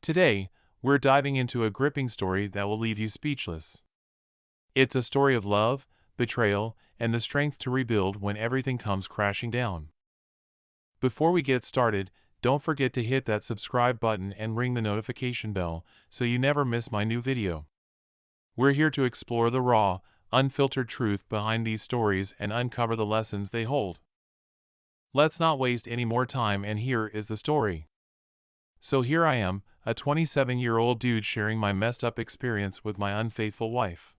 Today, we're diving into a gripping story that will leave you speechless. It's a story of love, betrayal, and the strength to rebuild when everything comes crashing down. Before we get started, don't forget to hit that subscribe button and ring the notification bell so you never miss my new video. We're here to explore the raw, unfiltered truth behind these stories and uncover the lessons they hold. Let's not waste any more time, and here is the story. So here I am, a 27-year-old dude sharing my messed up experience with my unfaithful wife.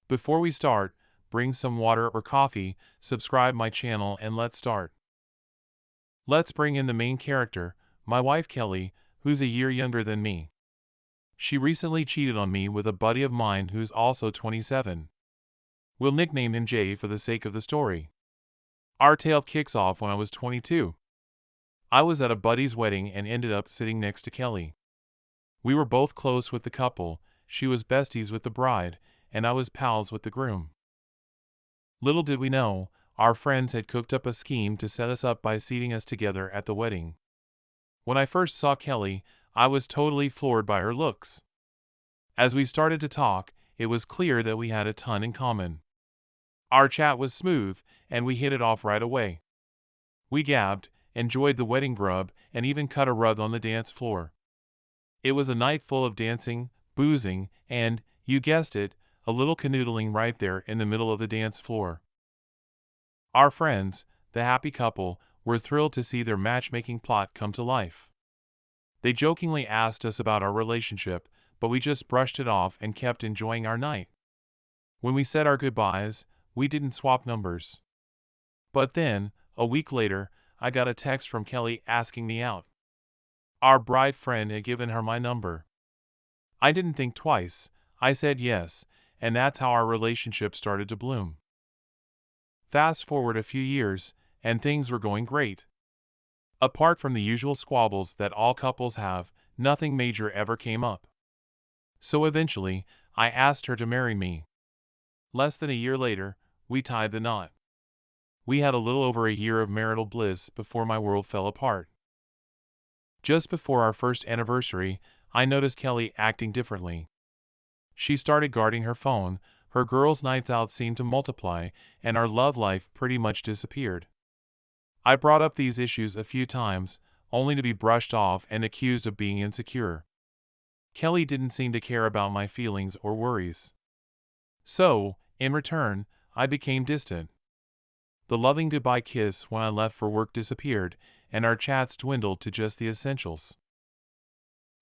Before we start, bring some water or coffee, subscribe my channel, and let's start. Let's bring in the main character, my wife Kelly, who's a year younger than me. She recently cheated on me with a buddy of mine who's also 27. We'll nickname him Jay for the sake of the story. Our tale kicks off when I was 22. I was at a buddy's wedding and ended up sitting next to Kelly. We were both close with the couple, she was besties with the bride, and I was pals with the groom. Little did we know, our friends had cooked up a scheme to set us up by seating us together at the wedding. When I first saw Kelly, I was totally floored by her looks. As we started to talk, it was clear that we had a ton in common. Our chat was smooth, and we hit it off right away. We gabbed, enjoyed the wedding grub, and even cut a rug on the dance floor. It was a night full of dancing, boozing, and, you guessed it, a little canoodling right there in the middle of the dance floor. Our friends, the happy couple, were thrilled to see their matchmaking plot come to life. They jokingly asked us about our relationship, but we just brushed it off and kept enjoying our night. When we said our goodbyes, we didn't swap numbers. But then, a week later, I got a text from Kelly asking me out. Our bride friend had given her my number. I didn't think twice, I said yes, and that's how our relationship started to bloom. Fast forward a few years, and things were going great. Apart from the usual squabbles that all couples have, nothing major ever came up. So eventually, I asked her to marry me. Less than a year later, we tied the knot. We had a little over a year of marital bliss before my world fell apart. Just before our first anniversary, I noticed Kelly acting differently. She started guarding her phone, her girls' nights out seemed to multiply, and our love life pretty much disappeared. I brought up these issues a few times, only to be brushed off and accused of being insecure. Kelly didn't seem to care about my feelings or worries. So, in return, I became distant. The loving goodbye kiss when I left for work disappeared, and our chats dwindled to just the essentials.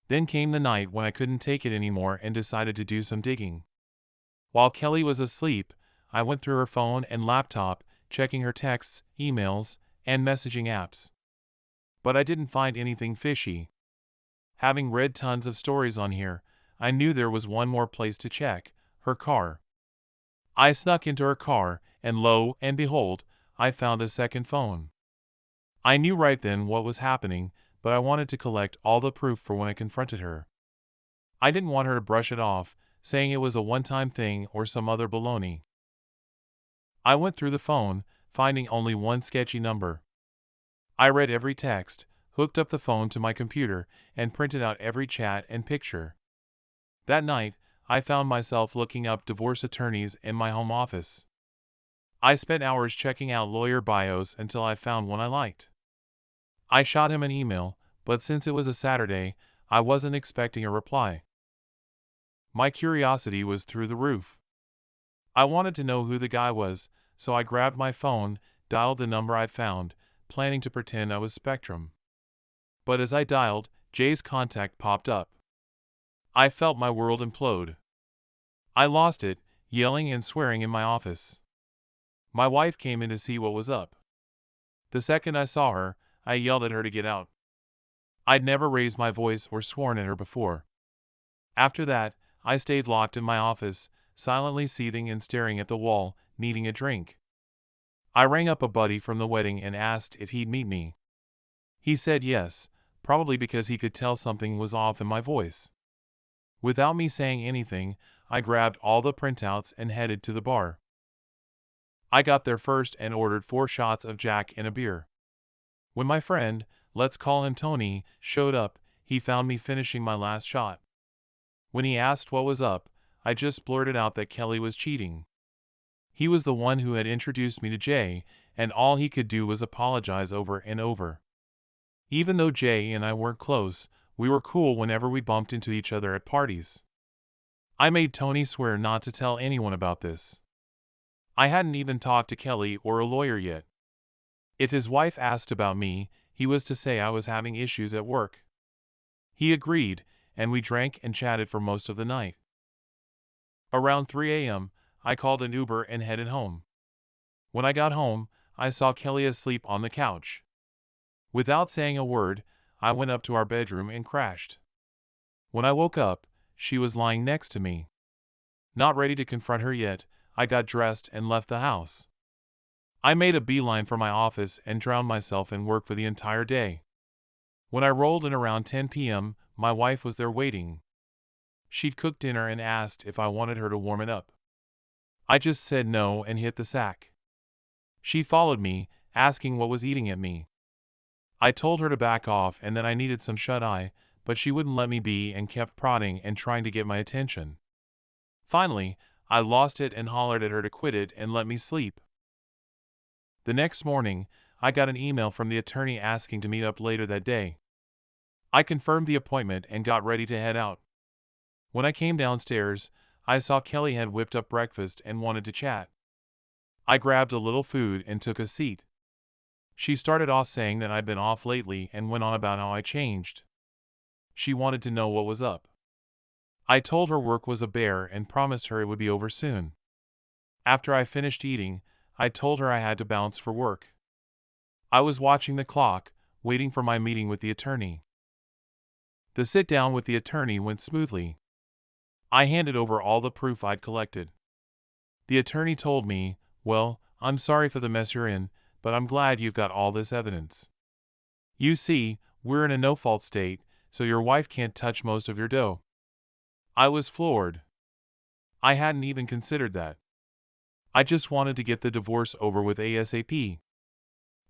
Then came the night when I couldn't take it anymore and decided to do some digging. While Kelly was asleep, I went through her phone and laptop, checking her texts, emails, and messaging apps. But I didn't find anything fishy. Having read tons of stories on here, I knew there was one more place to check, her car. I snuck into her car, and lo and behold, I found a second phone. I knew right then what was happening, but I wanted to collect all the proof for when I confronted her. I didn't want her to brush it off, saying it was a one-time thing or some other baloney. I went through the phone, finding only one sketchy number. I read every text, hooked up the phone to my computer, and printed out every chat and picture. That night, I found myself looking up divorce attorneys in my home office. I spent hours checking out lawyer bios until I found one I liked. I shot him an email, but since it was a Saturday, I wasn't expecting a reply. My curiosity was through the roof. I wanted to know who the guy was, so I grabbed my phone, dialed the number I'd found, planning to pretend I was Spectrum. But as I dialed, Jay's contact popped up. I felt my world implode. I lost it, yelling and swearing in my office. My wife came in to see what was up. The second I saw her, I yelled at her to get out. I'd never raised my voice or sworn at her before. After that, I stayed locked in my office, silently seething and staring at the wall, needing a drink. I rang up a buddy from the wedding and asked if he'd meet me. He said yes, probably because he could tell something was off in my voice. Without me saying anything, I grabbed all the printouts and headed to the bar. I got there first and ordered 4 shots of Jack and a beer. When my friend, let's call him Tony, showed up, he found me finishing my last shot. When he asked what was up, I just blurted out that Kelly was cheating. He was the one who had introduced me to Jay, and all he could do was apologize over and over. Even though Jay and I weren't close, we were cool whenever we bumped into each other at parties. I made Tony swear not to tell anyone about this. I hadn't even talked to Kelly or a lawyer yet. If his wife asked about me, he was to say I was having issues at work. He agreed, and we drank and chatted for most of the night. Around 3 a.m., I called an Uber and headed home. When I got home, I saw Kelly asleep on the couch. Without saying a word, I went up to our bedroom and crashed. When I woke up, she was lying next to me. Not ready to confront her yet, I got dressed and left the house. I made a beeline for my office and drowned myself in work for the entire day. When I rolled in around 10 p.m., my wife was there waiting. She'd cooked dinner and asked if I wanted her to warm it up. I just said no and hit the sack. She followed me, asking what was eating at me. I told her to back off and that I needed some shut-eye, but she wouldn't let me be and kept prodding and trying to get my attention. Finally, I lost it and hollered at her to quit it and let me sleep. The next morning, I got an email from the attorney asking to meet up later that day. I confirmed the appointment and got ready to head out. When I came downstairs, I saw Kelly had whipped up breakfast and wanted to chat. I grabbed a little food and took a seat. She started off saying that I'd been off lately and went on about how I changed. She wanted to know what was up. I told her work was a bear and promised her it would be over soon. After I finished eating, I told her I had to bounce for work. I was watching the clock, waiting for my meeting with the attorney. The sit-down with the attorney went smoothly. I handed over all the proof I'd collected. The attorney told me, "Well, I'm sorry for the mess you're in, but I'm glad you've got all this evidence. You see, we're in a no-fault state, so your wife can't touch most of your dough." I was floored. I hadn't even considered that. I just wanted to get the divorce over with ASAP.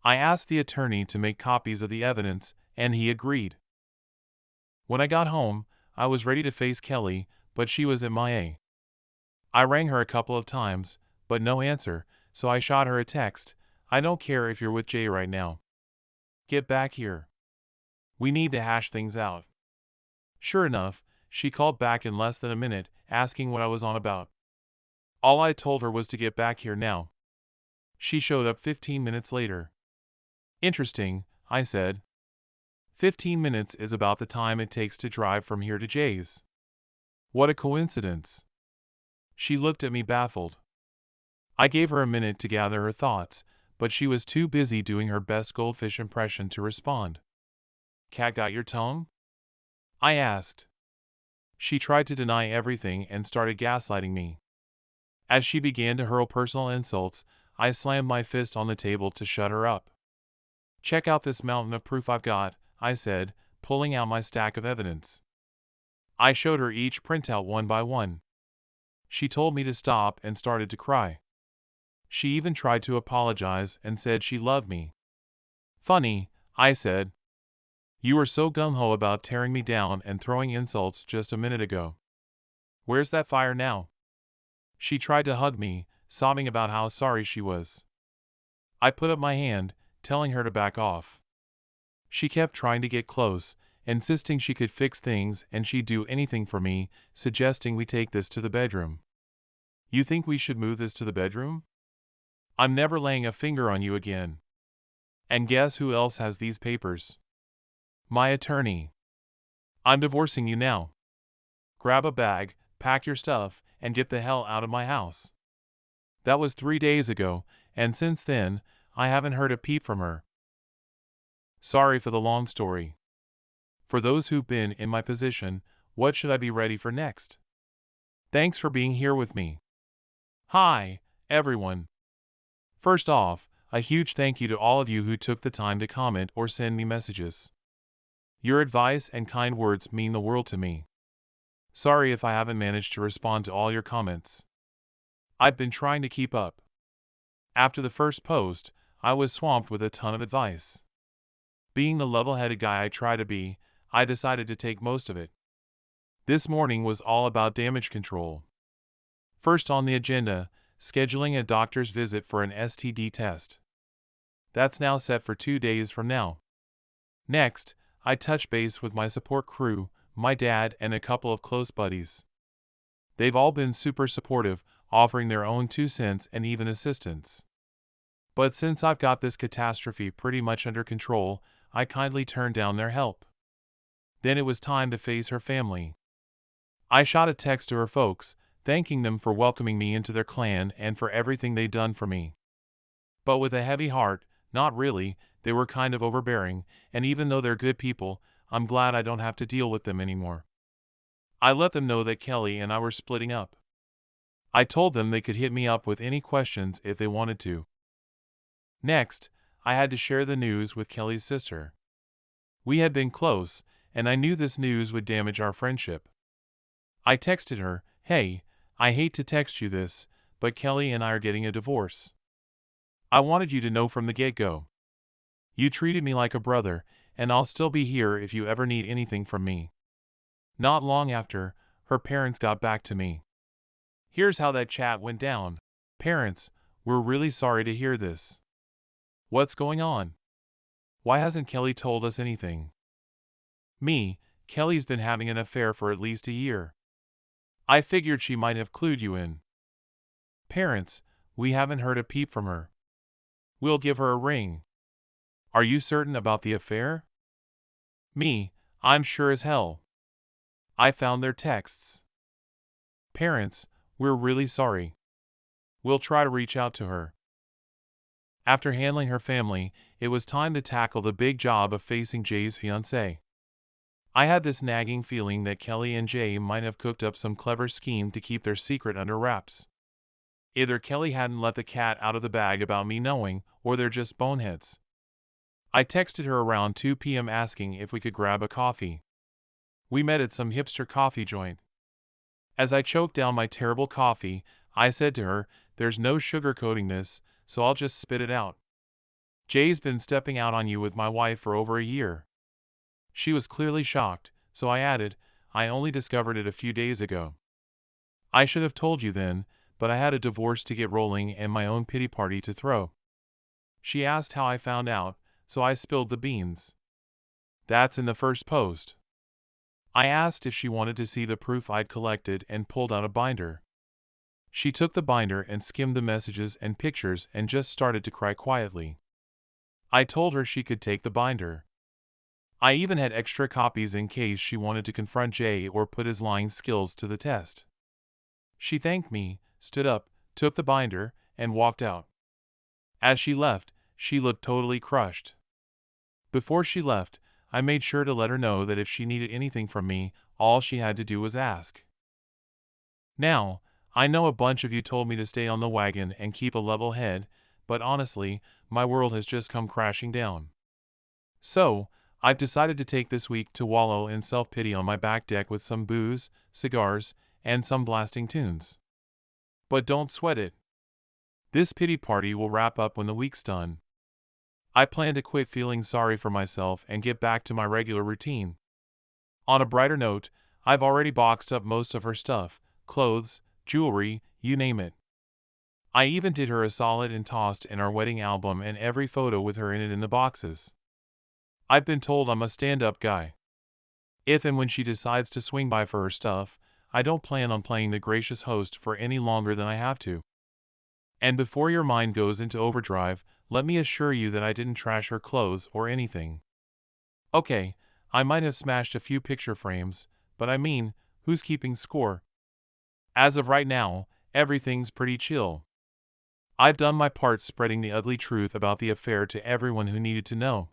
I asked the attorney to make copies of the evidence, and he agreed. When I got home, I was ready to face Kelly, but she was MIA. I rang her a couple of times, but no answer, so I shot her a text. "I don't care if you're with Jay right now. Get back here. We need to hash things out." Sure enough, she called back in less than a minute, asking what I was on about. All I told her was to get back here now. She showed up 15 minutes later. "Interesting," I said. 15 minutes is about the time it takes to drive from here to Jay's. What a coincidence. She looked at me baffled. I gave her a minute to gather her thoughts, but she was too busy doing her best goldfish impression to respond. "Cat got your tongue?" I asked. She tried to deny everything and started gaslighting me. As she began to hurl personal insults, I slammed my fist on the table to shut her up. "Check out this mountain of proof I've got," I said, pulling out my stack of evidence. I showed her each printout one by one. She told me to stop and started to cry. She even tried to apologize and said she loved me. "Funny," I said. "You were so gung-ho about tearing me down and throwing insults just a minute ago. Where's that fire now?" She tried to hug me, sobbing about how sorry she was. I put up my hand, telling her to back off. She kept trying to get close, insisting she could fix things and she'd do anything for me, suggesting we take this to the bedroom. "You think we should move this to the bedroom? I'm never laying a finger on you again. And guess who else has these papers? My attorney. I'm divorcing you now. Grab a bag, pack your stuff, and get the hell out of my house." That was 3 days ago, and since then, I haven't heard a peep from her. Sorry for the long story. For those who've been in my position, what should I be ready for next? Thanks for being here with me. Hi, everyone. First off, a huge thank you to all of you who took the time to comment or send me messages. Your advice and kind words mean the world to me. Sorry if I haven't managed to respond to all your comments. I've been trying to keep up. After the first post, I was swamped with a ton of advice. Being the level-headed guy I try to be, I decided to take most of it. This morning was all about damage control. First on the agenda, scheduling a doctor's visit for an STD test. That's now set for 2 days from now. Next, I touch base with my support crew, my dad, and a couple of close buddies. They've all been super supportive, offering their own 2 cents and even assistance. But since I've got this catastrophe pretty much under control, I kindly turned down their help. Then it was time to face her family. I shot a text to her folks, thanking them for welcoming me into their clan and for everything they'd done for me. But with a heavy heart, not really, they were kind of overbearing, and even though they're good people, I'm glad I don't have to deal with them anymore. I let them know that Kelly and I were splitting up. I told them they could hit me up with any questions if they wanted to. Next, I had to share the news with Kelly's sister. We had been close, and I knew this news would damage our friendship. I texted her, "Hey, I hate to text you this, but Kelly and I are getting a divorce. I wanted you to know from the get-go. You treated me like a brother, and I'll still be here if you ever need anything from me." Not long after, her parents got back to me. Here's how that chat went down. "Parents, we're really sorry to hear this. What's going on? Why hasn't Kelly told us anything?" Me, "Kelly's been having an affair for at least a year. I figured she might have clued you in." Parents, "We haven't heard a peep from her. We'll give her a ring. Are you certain about the affair?" Me, "I'm sure as hell. I found their texts." Parents, "We're really sorry. We'll try to reach out to her." After handling her family, it was time to tackle the big job of facing Jay's fiancée. I had this nagging feeling that Kelly and Jay might have cooked up some clever scheme to keep their secret under wraps. Either Kelly hadn't let the cat out of the bag about me knowing, or they're just boneheads. I texted her around 2 p.m. asking if we could grab a coffee. We met at some hipster coffee joint. As I choked down my terrible coffee, I said to her, "There's no sugarcoating this, so I'll just spit it out. Jay's been stepping out on you with my wife for over a year." She was clearly shocked, so I added, "I only discovered it a few days ago. I should have told you then, but I had a divorce to get rolling and my own pity party to throw." She asked how I found out, so I spilled the beans. That's in the first post. I asked if she wanted to see the proof I'd collected and pulled out a binder. She took the binder and skimmed the messages and pictures and just started to cry quietly. I told her she could take the binder. I even had extra copies in case she wanted to confront Jay or put his lying skills to the test. She thanked me, stood up, took the binder, and walked out. As she left, she looked totally crushed. Before she left, I made sure to let her know that if she needed anything from me, all she had to do was ask. Now, I know a bunch of you told me to stay on the wagon and keep a level head, but honestly, my world has just come crashing down. So, I've decided to take this week to wallow in self-pity on my back deck with some booze, cigars, and some blasting tunes. But don't sweat it. This pity party will wrap up when the week's done. I plan to quit feeling sorry for myself and get back to my regular routine. On a brighter note, I've already boxed up most of her stuff, clothes, jewelry, you name it. I even did her a solid and tossed in our wedding album and every photo with her in it in the boxes. I've been told I'm a stand-up guy. If and when she decides to swing by for her stuff, I don't plan on playing the gracious host for any longer than I have to. And before your mind goes into overdrive, let me assure you that I didn't trash her clothes or anything. Okay, I might have smashed a few picture frames, but I mean, who's keeping score? As of right now, everything's pretty chill. I've done my part spreading the ugly truth about the affair to everyone who needed to know.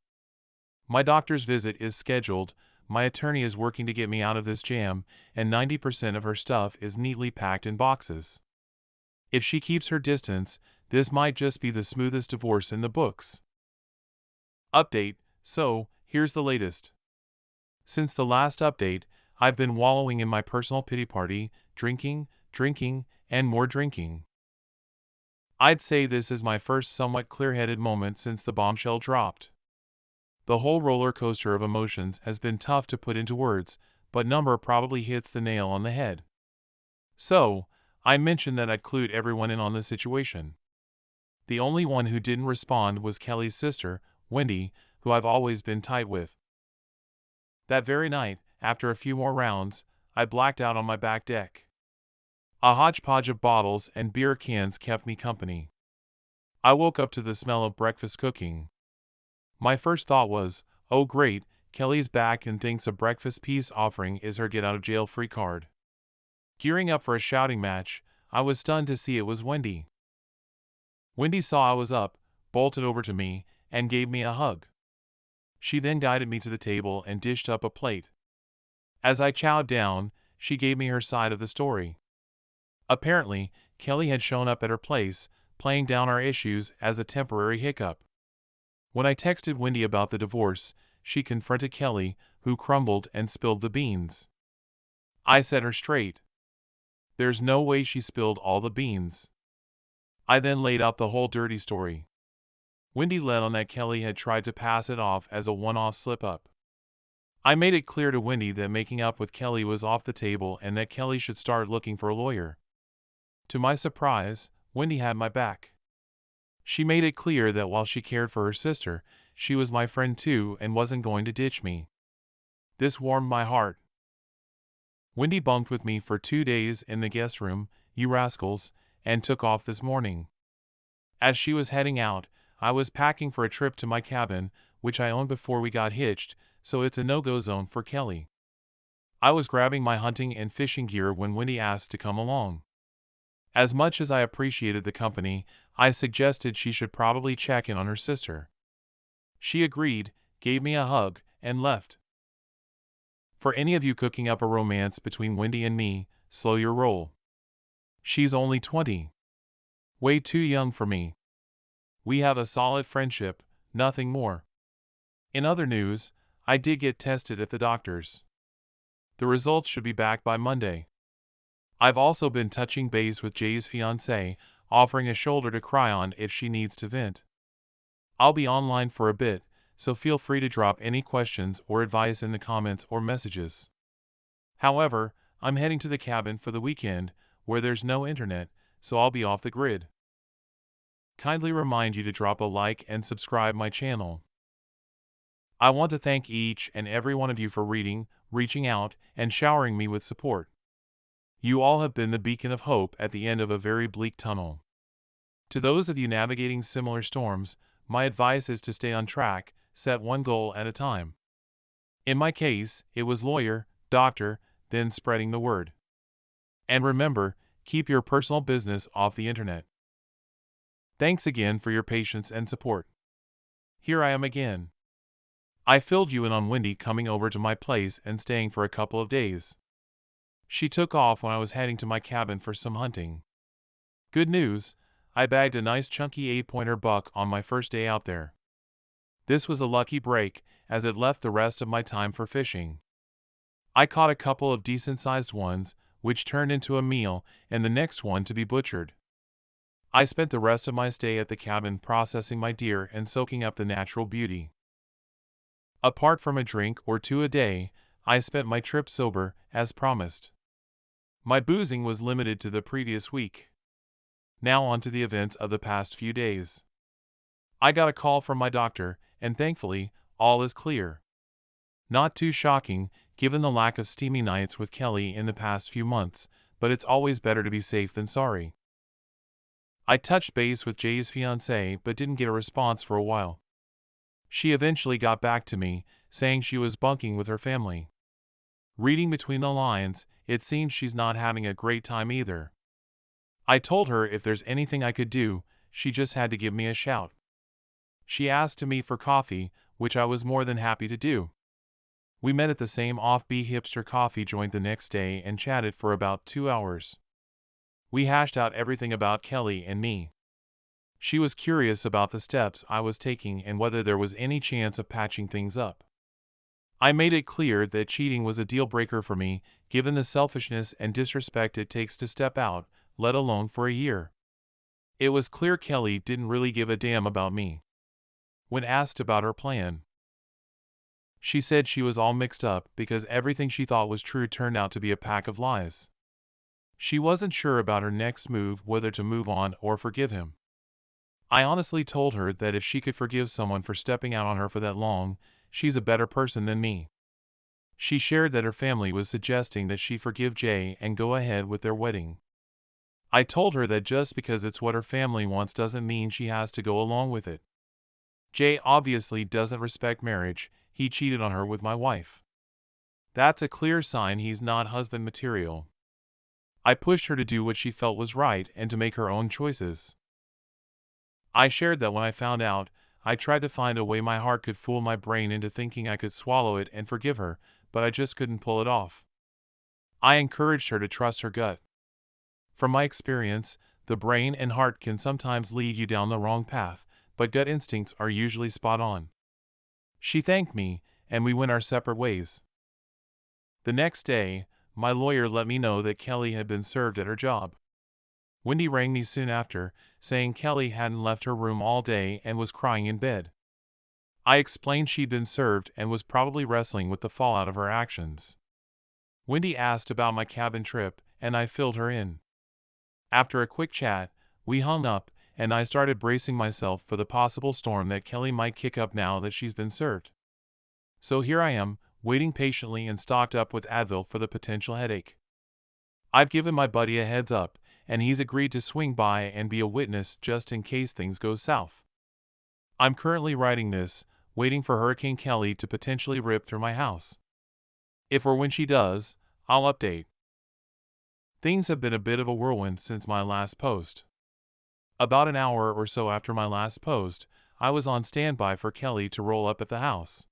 My doctor's visit is scheduled, my attorney is working to get me out of this jam, and 90% of her stuff is neatly packed in boxes. If she keeps her distance, this might just be the smoothest divorce in the books. Update, so, here's the latest. Since the last update, I've been wallowing in my personal pity party, drinking, and more drinking. I'd say this is my first somewhat clear-headed moment since the bombshell dropped. The whole roller coaster of emotions has been tough to put into words, but number probably hits the nail on the head. So, I mentioned that I'd clued everyone in on the situation. The only one who didn't respond was Kelly's sister, Wendy, who I've always been tight with. That very night, after a few more rounds, I blacked out on my back deck. A hodgepodge of bottles and beer cans kept me company. I woke up to the smell of breakfast cooking. My first thought was, oh great, Kelly's back and thinks a breakfast peace offering is her get-out-of-jail-free card. Gearing up for a shouting match, I was stunned to see it was Wendy. Wendy saw I was up, bolted over to me, and gave me a hug. She then guided me to the table and dished up a plate. As I chowed down, she gave me her side of the story. Apparently, Kelly had shown up at her place, playing down our issues as a temporary hiccup. When I texted Wendy about the divorce, she confronted Kelly, who crumbled and spilled the beans. I set her straight. There's no way she spilled all the beans. I then laid out the whole dirty story. Wendy led on that Kelly had tried to pass it off as a one-off slip-up. I made it clear to Wendy that making up with Kelly was off the table and that Kelly should start looking for a lawyer. To my surprise, Wendy had my back. She made it clear that while she cared for her sister, she was my friend too and wasn't going to ditch me. This warmed my heart. Wendy bunked with me for 2 days in the guest room, you rascals, and took off this morning. As she was heading out, I was packing for a trip to my cabin, which I owned before we got hitched, so it's a no-go zone for Kelly. I was grabbing my hunting and fishing gear when Wendy asked to come along. As much as I appreciated the company, I suggested she should probably check in on her sister. She agreed, gave me a hug, and left. For any of you cooking up a romance between Wendy and me, slow your roll. She's only 20. Way too young for me. We have a solid friendship, nothing more. In other news, I did get tested at the doctor's. The results should be back by Monday. I've also been touching base with Jay's fiancée, offering a shoulder to cry on if she needs to vent. I'll be online for a bit, so feel free to drop any questions or advice in the comments or messages. However, I'm heading to the cabin for the weekend, where there's no internet, so I'll be off the grid. Kindly remind you to drop a like and subscribe my channel. I want to thank each and every one of you for reading, reaching out, and showering me with support. You all have been the beacon of hope at the end of a very bleak tunnel. To those of you navigating similar storms, my advice is to stay on track, set one goal at a time. In my case, it was lawyer, doctor, then spreading the word. And remember, keep your personal business off the internet. Thanks again for your patience and support. Here I am again. I filled you in on Wendy coming over to my place and staying for a couple of days. She took off when I was heading to my cabin for some hunting. Good news, I bagged a nice chunky 8-pointer buck on my first day out there. This was a lucky break, as it left the rest of my time for fishing. I caught a couple of decent-sized ones, which turned into a meal, and the next one to be butchered. I spent the rest of my stay at the cabin processing my deer and soaking up the natural beauty. Apart from a drink or two a day, I spent my trip sober, as promised. My boozing was limited to the previous week. Now on to the events of the past few days. I got a call from my doctor, and thankfully, all is clear. Not too shocking, given the lack of steamy nights with Kelly in the past few months, but it's always better to be safe than sorry. I touched base with Jay's fiancée but didn't get a response for a while. She eventually got back to me, saying she was bunking with her family. Reading between the lines, it seems she's not having a great time either. I told her if there's anything I could do, she just had to give me a shout. She asked to meet for coffee, which I was more than happy to do. We met at the same offbeat hipster coffee joint the next day and chatted for about 2 hours. We hashed out everything about Kelly and me. She was curious about the steps I was taking and whether there was any chance of patching things up. I made it clear that cheating was a deal breaker for me, given the selfishness and disrespect it takes to step out, let alone for a year. It was clear Kelly didn't really give a damn about me. When asked about her plan, She said she was all mixed up because everything she thought was true turned out to be a pack of lies. She wasn't sure about her next move, whether to move on or forgive him. I honestly told her that if she could forgive someone for stepping out on her for that long, she's a better person than me. She shared that her family was suggesting that she forgive Jay and go ahead with their wedding. I told her that just because it's what her family wants doesn't mean she has to go along with it. Jay obviously doesn't respect marriage. He cheated on her with my wife. That's a clear sign he's not husband material. I pushed her to do what she felt was right and to make her own choices. I shared that when I found out, I tried to find a way my heart could fool my brain into thinking I could swallow it and forgive her, but I just couldn't pull it off. I encouraged her to trust her gut. From my experience, the brain and heart can sometimes lead you down the wrong path, but gut instincts are usually spot on. She thanked me, and we went our separate ways. The next day, my lawyer let me know that Kelly had been served at her job. Wendy rang me soon after, saying Kelly hadn't left her room all day and was crying in bed. I explained she'd been served and was probably wrestling with the fallout of her actions. Wendy asked about my cabin trip, and I filled her in. After a quick chat, we hung up, and I started bracing myself for the possible storm that Kelly might kick up now that she's been served. So here I am, waiting patiently and stocked up with Advil for the potential headache. I've given my buddy a heads up, and he's agreed to swing by and be a witness just in case things go south. I'm currently writing this, waiting for Hurricane Kelly to potentially rip through my house. If or when she does, I'll update. Things have been a bit of a whirlwind since my last post. About an hour or so after my last post, I was on standby for Kelly to roll up at the house.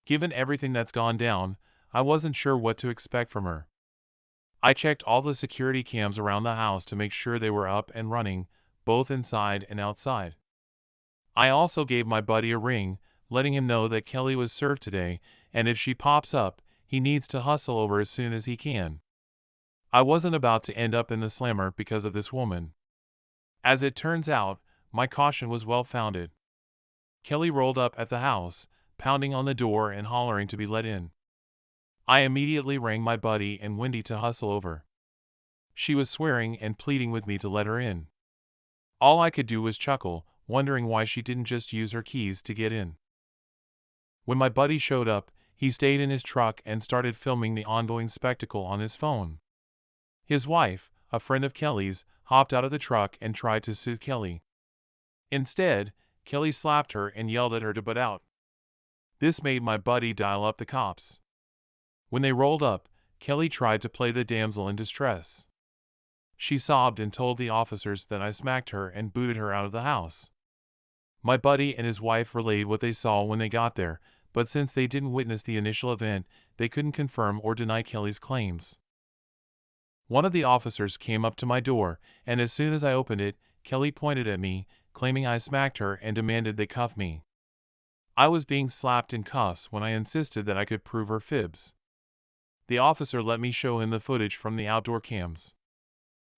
Given everything that's gone down, I wasn't sure what to expect from her. I checked all the security cams around the house to make sure they were up and running, both inside and outside. I also gave my buddy a ring, letting him know that Kelly was served today, and if she pops up, he needs to hustle over as soon as he can. I wasn't about to end up in the slammer because of this woman. As it turns out, my caution was well founded. Kelly rolled up at the house, pounding on the door and hollering to be let in. I immediately rang my buddy and Wendy to hustle over. She was swearing and pleading with me to let her in. All I could do was chuckle, wondering why she didn't just use her keys to get in. When my buddy showed up, he stayed in his truck and started filming the ongoing spectacle on his phone. His wife, a friend of Kelly's, hopped out of the truck and tried to soothe Kelly. Instead, Kelly slapped her and yelled at her to butt out. This made my buddy dial up the cops. When they rolled up, Kelly tried to play the damsel in distress. She sobbed and told the officers that I smacked her and booted her out of the house. My buddy and his wife relayed what they saw when they got there, but since they didn't witness the initial event, they couldn't confirm or deny Kelly's claims. One of the officers came up to my door, and as soon as I opened it, Kelly pointed at me, claiming I smacked her and demanded they cuff me. I was being slapped in cuffs when I insisted that I could prove her fibs. The officer let me show him the footage from the outdoor cams.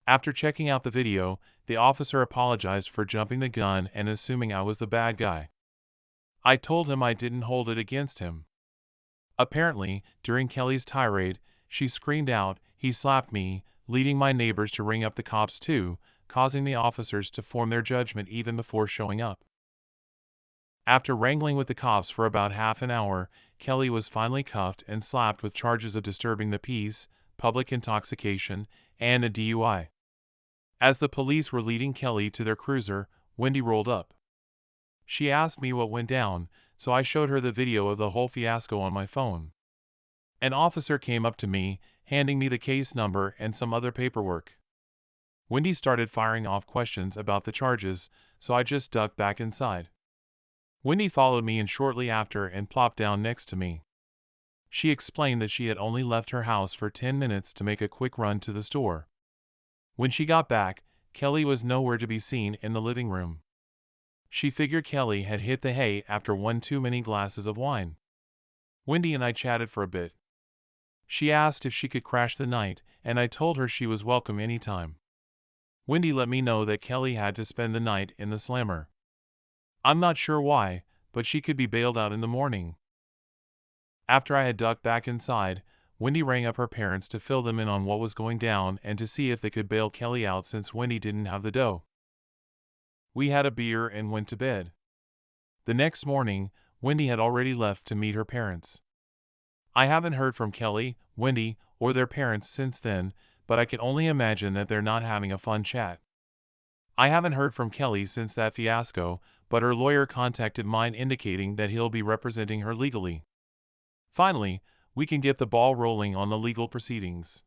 After checking out the video, the officer apologized for jumping the gun and assuming I was the bad guy. I told him I didn't hold it against him. Apparently, during Kelly's tirade, she screamed out, "He slapped me," leading my neighbors to ring up the cops too, causing the officers to form their judgment even before showing up. After wrangling with the cops for about half an hour, Kelly was finally cuffed and slapped with charges of disturbing the peace, public intoxication, and a DUI. As the police were leading Kelly to their cruiser, Wendy rolled up. She asked me what went down, so I showed her the video of the whole fiasco on my phone. An officer came up to me, handing me the case number and some other paperwork. Wendy started firing off questions about the charges, so I just ducked back inside. Wendy followed me in shortly after and plopped down next to me. She explained that she had only left her house for 10 minutes to make a quick run to the store. When she got back, Kelly was nowhere to be seen in the living room. She figured Kelly had hit the hay after one too many glasses of wine. Wendy and I chatted for a bit. She asked if she could crash the night, and I told her she was welcome anytime. Wendy let me know that Kelly had to spend the night in the slammer. I'm not sure why, but she could be bailed out in the morning. After I had ducked back inside, Wendy rang up her parents to fill them in on what was going down and to see if they could bail Kelly out since Wendy didn't have the dough. We had a beer and went to bed. The next morning, Wendy had already left to meet her parents. I haven't heard from Kelly, Wendy, or their parents since then, but I can only imagine that they're not having a fun chat. I haven't heard from Kelly since that fiasco, but her lawyer contacted mine indicating that he'll be representing her legally. Finally, we can get the ball rolling on the legal proceedings.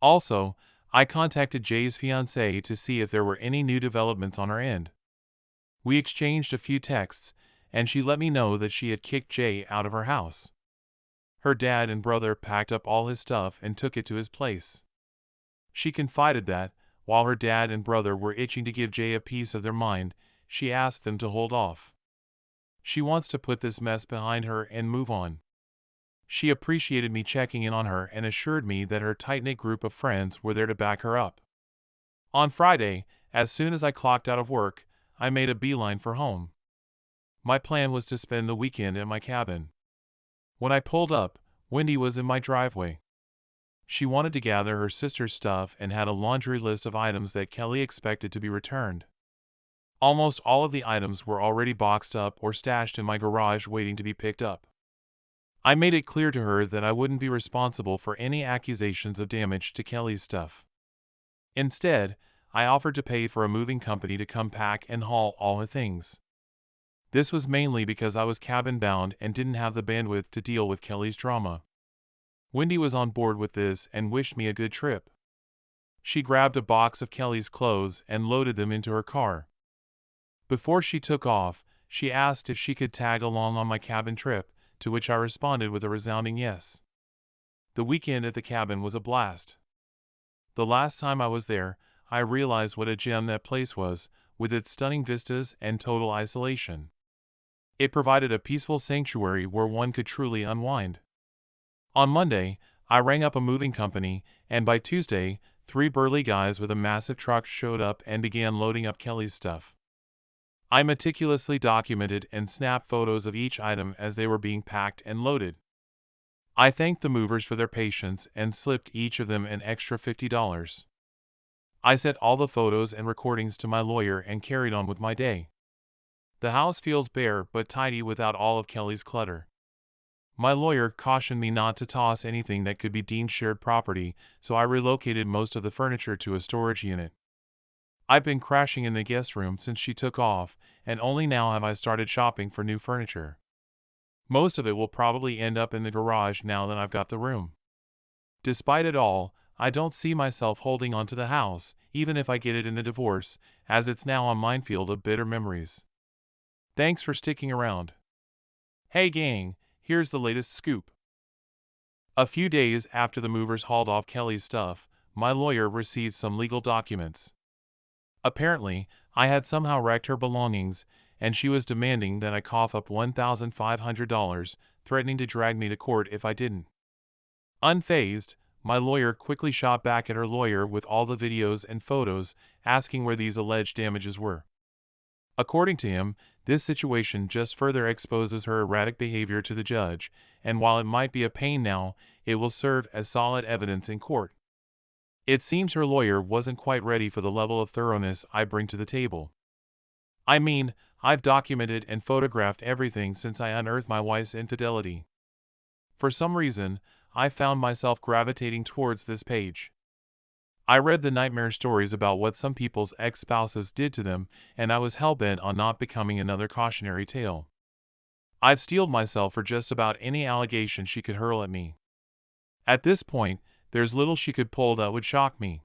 Also, I contacted Jay's fiancée to see if there were any new developments on her end. We exchanged a few texts, and she let me know that she had kicked Jay out of her house. Her dad and brother packed up all his stuff and took it to his place. She confided that, while her dad and brother were itching to give Jay a piece of their mind, she asked them to hold off. She wants to put this mess behind her and move on. She appreciated me checking in on her and assured me that her tight-knit group of friends were there to back her up. On Friday, as soon as I clocked out of work, I made a beeline for home. My plan was to spend the weekend at my cabin. When I pulled up, Wendy was in my driveway. She wanted to gather her sister's stuff and had a laundry list of items that Kelly expected to be returned. Almost all of the items were already boxed up or stashed in my garage waiting to be picked up. I made it clear to her that I wouldn't be responsible for any accusations of damage to Kelly's stuff. Instead, I offered to pay for a moving company to come pack and haul all her things. This was mainly because I was cabin-bound and didn't have the bandwidth to deal with Kelly's drama. Wendy was on board with this and wished me a good trip. She grabbed a box of Kelly's clothes and loaded them into her car. Before she took off, she asked if she could tag along on my cabin trip, to which I responded with a resounding yes. The weekend at the cabin was a blast. The last time I was there, I realized what a gem that place was, with its stunning vistas and total isolation. It provided a peaceful sanctuary where one could truly unwind. On Monday, I rang up a moving company, and by Tuesday, 3 burly guys with a massive truck showed up and began loading up Kelly's stuff. I meticulously documented and snapped photos of each item as they were being packed and loaded. I thanked the movers for their patience and slipped each of them an extra $50. I sent all the photos and recordings to my lawyer and carried on with my day. The house feels bare but tidy without all of Kelly's clutter. My lawyer cautioned me not to toss anything that could be deemed shared property, so I relocated most of the furniture to a storage unit. I've been crashing in the guest room since she took off, and only now have I started shopping for new furniture. Most of it will probably end up in the garage now that I've got the room. Despite it all, I don't see myself holding on to the house, even if I get it in the divorce, as it's now a minefield of bitter memories. Thanks for sticking around. Hey gang, here's the latest scoop. A few days after the movers hauled off Kelly's stuff, my lawyer received some legal documents. Apparently, I had somehow wrecked her belongings, and she was demanding that I cough up $1,500, threatening to drag me to court if I didn't. Unfazed, my lawyer quickly shot back at her lawyer with all the videos and photos, asking where these alleged damages were. According to him, this situation just further exposes her erratic behavior to the judge, and while it might be a pain now, it will serve as solid evidence in court. It seems her lawyer wasn't quite ready for the level of thoroughness I bring to the table. I mean, I've documented and photographed everything since I unearthed my wife's infidelity. For some reason, I found myself gravitating towards this page. I read the nightmare stories about what some people's ex-spouses did to them, and I was hell-bent on not becoming another cautionary tale. I've steeled myself for just about any allegation she could hurl at me. At this point, there's little she could pull that would shock me.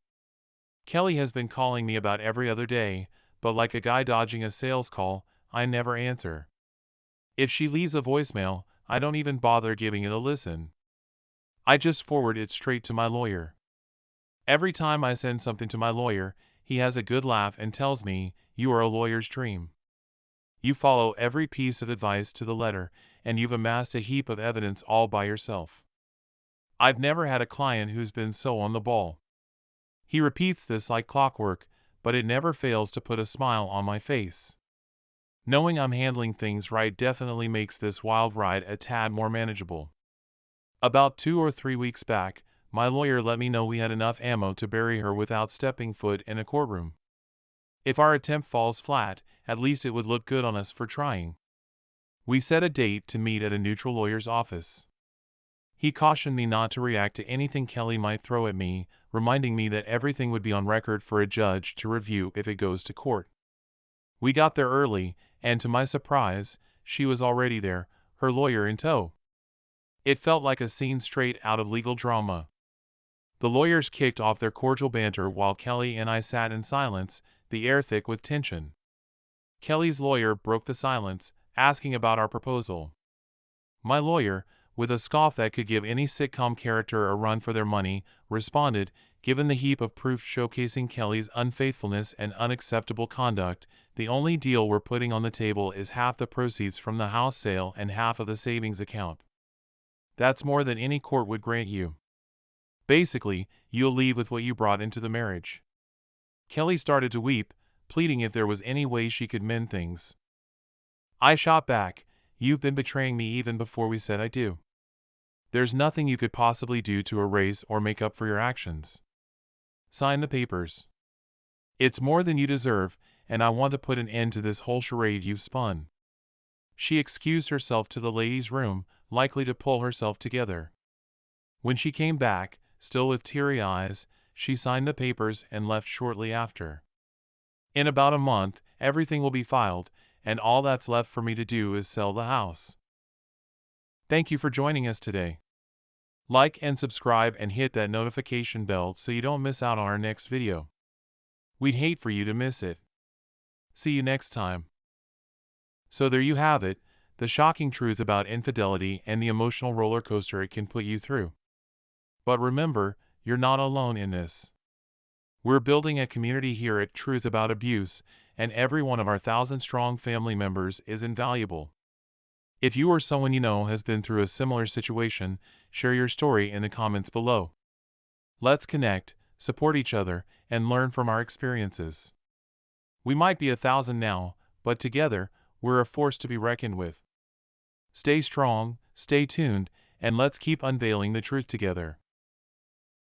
Kelly has been calling me about every other day, but like a guy dodging a sales call, I never answer. If she leaves a voicemail, I don't even bother giving it a listen. I just forward it straight to my lawyer. Every time I send something to my lawyer, he has a good laugh and tells me, "You are a lawyer's dream. You follow every piece of advice to the letter, and you've amassed a heap of evidence all by yourself." I've never had a client who's been so on the ball. He repeats this like clockwork, but it never fails to put a smile on my face. Knowing I'm handling things right definitely makes this wild ride a tad more manageable. About 2 or 3 weeks back, my lawyer let me know we had enough ammo to bury her without stepping foot in a courtroom. If our attempt falls flat, at least it would look good on us for trying. We set a date to meet at a neutral lawyer's office. He cautioned me not to react to anything Kelly might throw at me, reminding me that everything would be on record for a judge to review if it goes to court. We got there early, and to my surprise, she was already there, her lawyer in tow. It felt like a scene straight out of legal drama. The lawyers kicked off their cordial banter while Kelly and I sat in silence, the air thick with tension. Kelly's lawyer broke the silence, asking about our proposal. My lawyer, with a scoff that could give any sitcom character a run for their money, responded, "Given the heap of proof showcasing Kelly's unfaithfulness and unacceptable conduct, the only deal we're putting on the table is half the proceeds from the house sale and half of the savings account. That's more than any court would grant you. Basically, you'll leave with what you brought into the marriage." Kelly started to weep, pleading if there was any way she could mend things. I shot back, "You've been betraying me even before we said I do. There's nothing you could possibly do to erase or make up for your actions. Sign the papers. It's more than you deserve, and I want to put an end to this whole charade you've spun." She excused herself to the ladies' room, likely to pull herself together. When she came back, still with teary eyes, she signed the papers and left shortly after. In about a month, everything will be filed, and all that's left for me to do is sell the house. Thank you for joining us today. Like and subscribe and hit that notification bell so you don't miss out on our next video. We'd hate for you to miss it. See you next time. So there you have it, the shocking truth about infidelity and the emotional roller coaster it can put you through. But remember, you're not alone in this. We're building a community here at Truth About Abuse, and every one of our 1,000-strong family members is invaluable. If you or someone you know has been through a similar situation, share your story in the comments below. Let's connect, support each other, and learn from our experiences. We might be 1,000 now, but together, we're a force to be reckoned with. Stay strong, stay tuned, and let's keep unveiling the truth together.